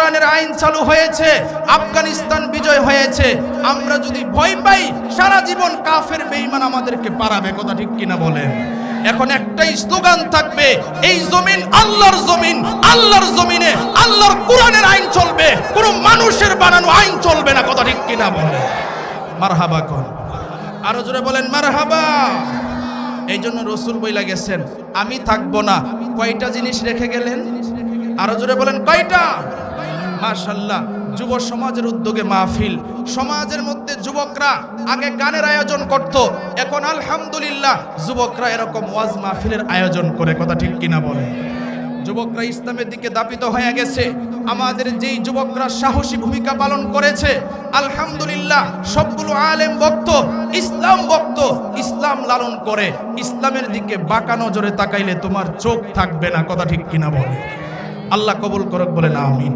কোরআনের আইন চালু হয়েছে, আফগানিস্তান বিজয় হয়েছে, আমরা যদি ভয় পাই সারা জীবন কাফের বেঈমান আমাদেরকে পারাবে, কথা ঠিক কিনা বলেন? এখন একটাই স্লোগান থাকবে, এই জমিন আল্লাহর জমিন, আল্লাহর জমিনে আল্লাহর কোরআনের আইন চলবে, কোনো মানুষের বানানো আইন চলবে না, কথা ঠিক কিনা বলেন? মারহাবা কোন, আরো জোরে বলেন মারহাবা। এই জন্য রসুল বইলা গেছেন, আমি থাকবো না, কয়টা জিনিস রেখে গেলেন? আরো জোরে বলেন কয়টা? মাশাআল্লাহ, যুব সমাজের উদ্যোগে মাহফিল, সমাজের মধ্যে যুবকরা আগে গানের আয়োজন করত, এখন আলহামদুলিল্লাহ যুবকরা এরকম ওয়াজ মাহফিলের আয়োজন করে, কথা ঠিক কিনা বলে? যুবকরা ইসলামের দিকে দাপিত হয়ে গেছে। আমাদের যেই যুবকরা সাহসী ভূমিকা পালন করেছে, আলহামদুলিল্লাহ সবগুলো আলেম বক্ত, ইসলাম বক্ত, ইসলাম লালন করে, ইসলামের দিকে বাঁকা নজরে তাকাইলে তোমার চোখ থাকবে না, কথা ঠিক কিনা বলে? আল্লাহ কবুল করুক, বলেন আমিন।